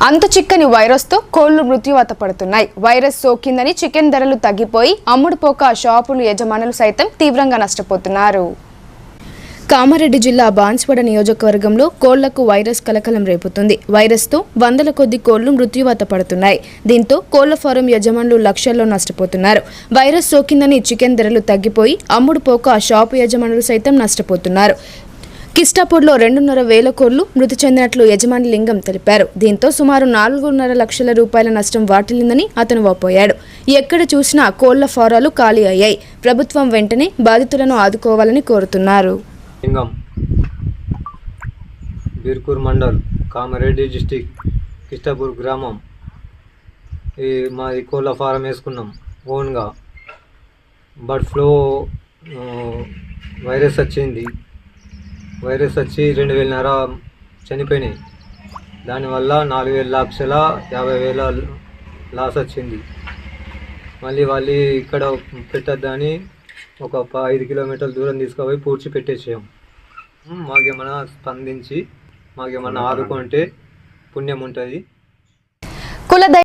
అంత చిక్కని వైరస్తో కోళ్లు మృత్యువాత పడుతున్నాయి. వైరస్ సోకిందని చికెన్ ధరలు తగ్గిపోయి అమ్ముడుపోక షాపులు యజమానులు సైతం తీవ్రంగా నష్టపోతున్నారు. కామారెడ్డి జిల్లా బాన్స్వాడ నియోజకవర్గంలో కోళ్లకు వైరస్ కలకలం రేపుతుంది. వైరస్తో వందల కొద్ది కోళ్లు మృత్యువాత పడుతున్నాయి. దీంతో కోళ్ల ఫారం యజమానులు లక్షల్లో నష్టపోతున్నారు. వైరస్ సోకిందని చికెన్ ధరలు తగ్గిపోయి అమ్ముడుపోక షాపు యజమానులు సైతం నష్టపోతున్నారు. కిస్టాపూర్లో 2.5 కోళ్లు మృతి చెందినట్లు యజమాని లింగం తెలిపారు. దీంతో సుమారు 4.5 లక్షల రూపాయల నష్టం వాటిల్లిందని అతను వాపోయాడు. ఎక్కడ చూసినా కోళ్ల ఫారాలు ఖాళీ అయ్యాయి. ప్రభుత్వం వెంటనే బాధితులను ఆదుకోవాలని కోరుతున్నారు. లింగం, బీర్కూర్ మండల్, కామారెడ్డి డిస్టిక్, కిస్టాపూర్ గ్రామం. మాది కోళ్ళ ఫారం వేసుకున్నాం ఓన్గా. బర్డ్ ఫ్లూ వైరస్ వచ్చింది. వైరస్ వచ్చి 2,500 చనిపోయినాయి. దానివల్ల 4,50,000 లాస్ వచ్చింది. మళ్ళీ ఇక్కడ పెట్టద్దని ఒక 5 కిలోమీటర్ల దూరం తీసుకుపోయి పూడ్చి పెట్టేసాం. మాకేమన్నా స్పందించి మాకేమన్నా ఆదుకుంటే పుణ్యం ఉంటుంది.